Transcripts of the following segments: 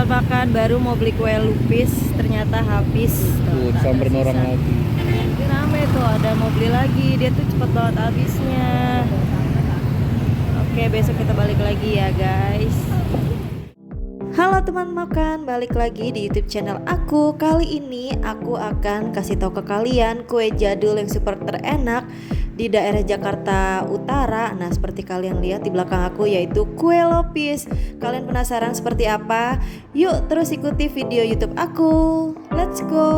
teman makan, baru mau beli kue lupis, ternyata habis. Tuh, samperin orang lagi. Ini rame tuh, ada mau beli lagi. Dia tuh cepet banget habisnya. Oke, besok kita balik lagi ya guys. Halo teman makan, balik lagi di YouTube channel aku. Kali ini aku akan kasih tahu ke kalian kue jadul yang super terenak di daerah Jakarta Utara. Nah, seperti kalian lihat di belakang aku, yaitu kue lopis. Kalian penasaran seperti apa? Yuk terus ikuti video YouTube aku. Let's go.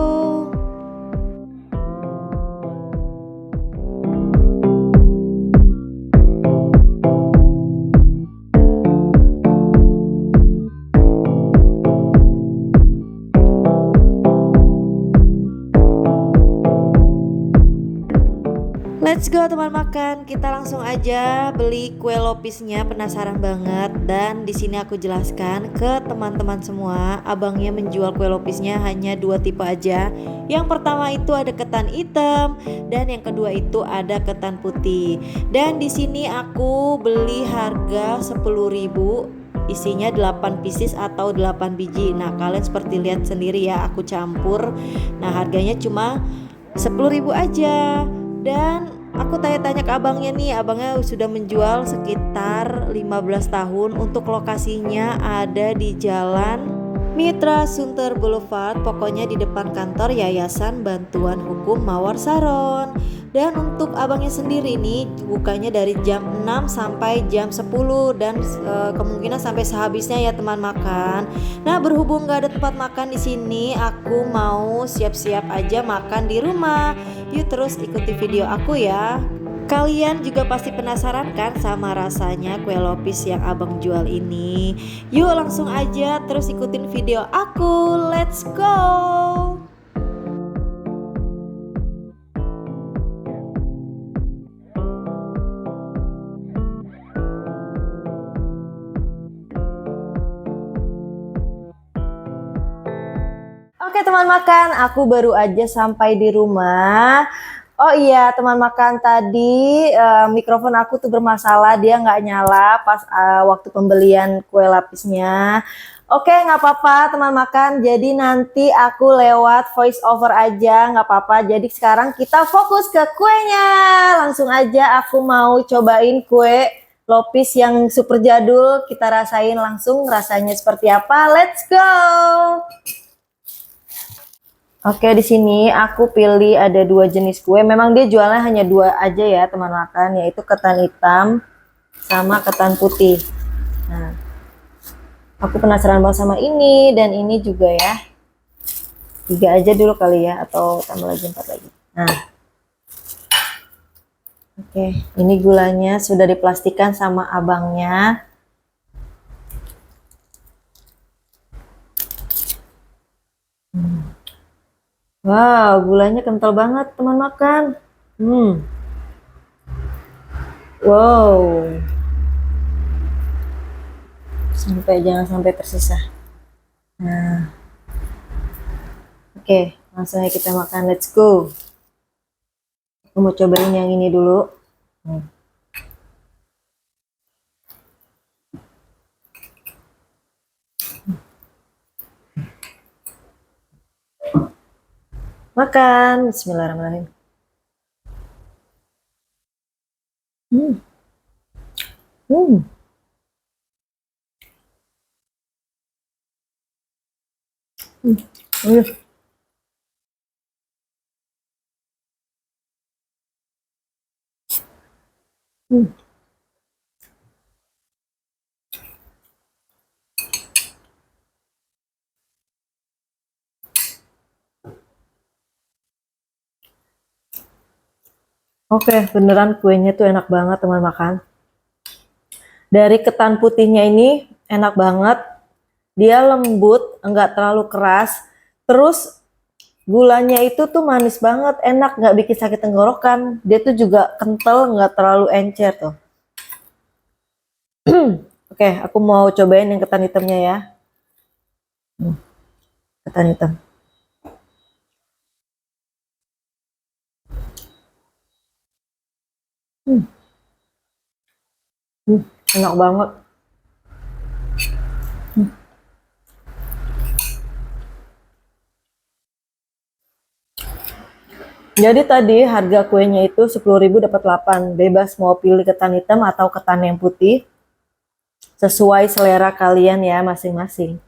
Let's go teman makan, kita langsung aja beli kue lopisnya. Penasaran banget, dan di sini aku jelaskan ke teman-teman semua, abangnya menjual kue lopisnya hanya dua tipe aja. Yang pertama itu ada ketan hitam, dan yang kedua itu ada ketan putih. Dan di sini aku beli harga 10.000, isinya 8 pieces atau 8 biji. Nah, kalian seperti lihat sendiri ya, aku campur. Nah, harganya cuma 10.000 aja. Dan aku tanya-tanya ke abangnya nih, abangnya sudah menjual sekitar 15 tahun. Untuk lokasinya ada di Jalan Mitra Sunter Boulevard, pokoknya di depan kantor Yayasan Bantuan Hukum Mawar Saron. Dan untuk abangnya sendiri ini bukanya dari jam 6 sampai jam 10, dan kemungkinan sampai sehabisnya ya teman makan. Nah, berhubung gak ada tempat makan di sini, aku mau siap-siap aja makan di rumah. Yuk terus ikuti video aku ya. Kalian juga pasti penasaran kan sama rasanya kue lopis yang abang jual ini. Yuk langsung aja terus ikutin video aku. Let's go. Oke teman makan, aku baru aja sampai di rumah. Oh iya teman makan, tadi mikrofon aku tuh bermasalah, dia nggak nyala pas waktu pembelian kue lapisnya. Oke, nggak apa-apa teman makan, jadi nanti aku lewat voice over aja, nggak apa-apa. Jadi sekarang kita fokus ke kuenya. Langsung aja aku mau cobain kue lopis yang super jadul, kita rasain langsung rasanya seperti apa. Let's go. Oke, di sini aku pilih ada dua jenis kue. Memang dia jualnya hanya dua aja ya teman makan, yaitu ketan hitam sama ketan putih. Nah, aku penasaran banget sama ini dan ini juga ya. 3 aja dulu kali ya, atau tambah lagi 4 lagi. Nah, oke, ini gulanya sudah diplastikan sama abangnya. Wow, gulanya kental banget teman makan. Wow, jangan sampai tersisa. Nah, oke, langsung aja kita makan. Let's go. Aku mau cobain yang ini dulu. Makan, bismillahirrahmanirrahim. Hmm. Hmm. Oke, beneran kuenya tuh enak banget teman makan. Dari ketan putihnya ini enak banget. Dia lembut, enggak terlalu keras. Terus gulanya itu tuh manis banget, enak, nggak bikin sakit tenggorokan. Dia tuh juga kental, nggak terlalu encer tuh. Oke, aku mau cobain yang ketan hitamnya ya. Ketan hitam. Enak banget. Jadi tadi harga kuenya itu 10.000 dapat 8. Bebas mau pilih ketan hitam atau ketan yang putih. Sesuai selera kalian ya masing-masing.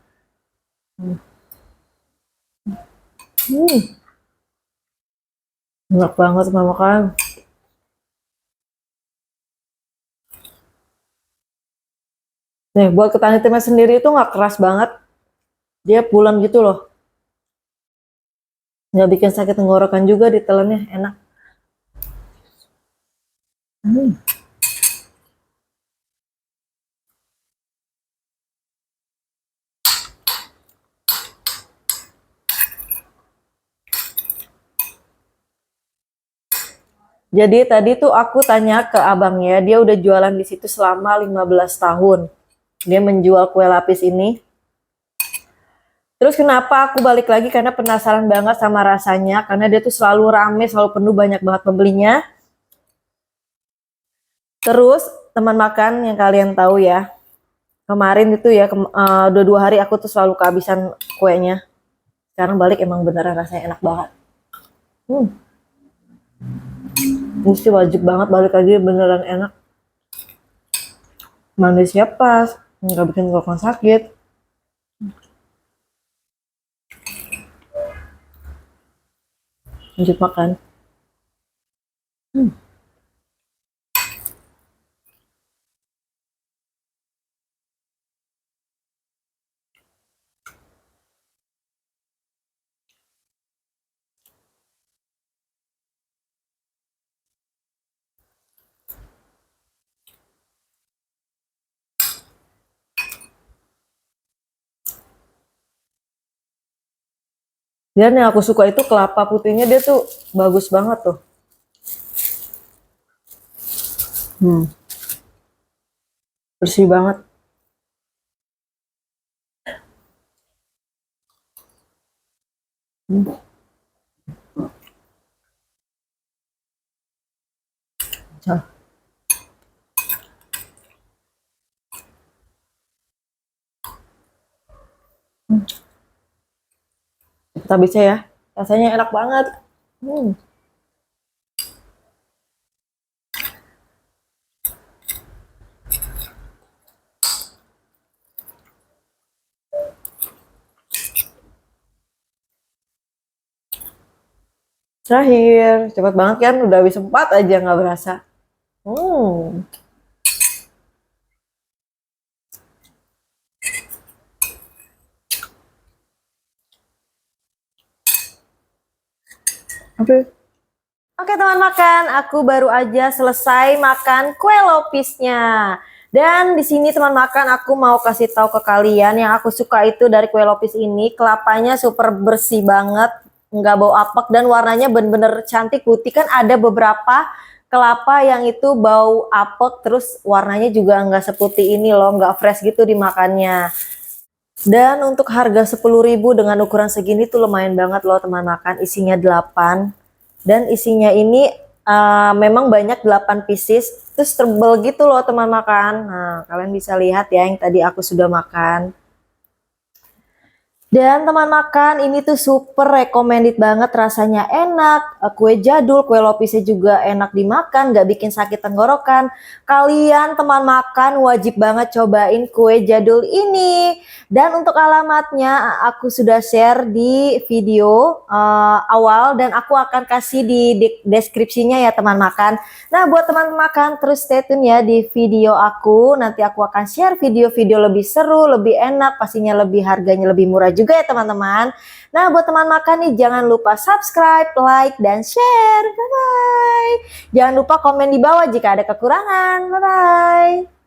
Enak banget makan. Nih, buat ketan hitamnya sendiri itu nggak keras banget. Dia pulen gitu loh. Nggak bikin sakit tenggorokan juga, ditelannya enak. Jadi tadi tuh aku tanya ke abangnya, dia udah jualan di situ selama 15 tahun. Dia menjual kue lapis ini. Terus kenapa aku balik lagi, karena penasaran banget sama rasanya, karena dia tuh selalu rame, selalu penuh, banyak banget pembelinya. Terus teman makan yang kalian tahu ya, kemarin itu ya udah 2 hari aku tuh selalu kehabisan kuenya. Sekarang balik emang beneran rasanya enak banget. Mesti wajib banget balik lagi, beneran enak. Manisnya pas, nggak bikin tenggorokan sakit. Lanjut makan. Dan yang aku suka itu kelapa putihnya, dia tuh bagus banget tuh. Bersih banget. Kita bisa ya, rasanya enak banget. Terakhir, cepet banget kan, udah habis 4 aja nggak berasa. Oke teman makan, aku baru aja selesai makan kue lopisnya. Dan di sini teman makan, aku mau kasih tahu ke kalian yang aku suka itu dari kue lopis ini, kelapanya super bersih banget, nggak bau apek, dan warnanya bener-bener cantik putih. Kan ada beberapa kelapa yang itu bau apek, terus warnanya juga nggak seputih ini loh, nggak fresh gitu dimakannya. Dan untuk harga 10.000 dengan ukuran segini tuh lumayan banget loh teman makan, isinya 8. Dan isinya ini memang banyak 8 pieces, terus tebel gitu loh teman makan. Nah, kalian bisa lihat ya yang tadi aku sudah makan. Dan teman makan, ini tuh super recommended banget, rasanya enak, kue jadul, kue lopisnya juga enak dimakan, gak bikin sakit tenggorokan. Kalian teman makan wajib banget cobain kue jadul ini. Dan untuk alamatnya aku sudah share di video awal, dan aku akan kasih di deskripsinya ya teman makan. Nah buat teman makan, terus stay tune ya di video aku, nanti aku akan share video-video lebih seru, lebih enak, pastinya lebih harganya lebih murah juga ya teman-teman. Nah buat teman makan nih, jangan lupa subscribe, like, dan share. Bye-bye. Jangan lupa komen di bawah jika ada kekurangan. Bye-bye.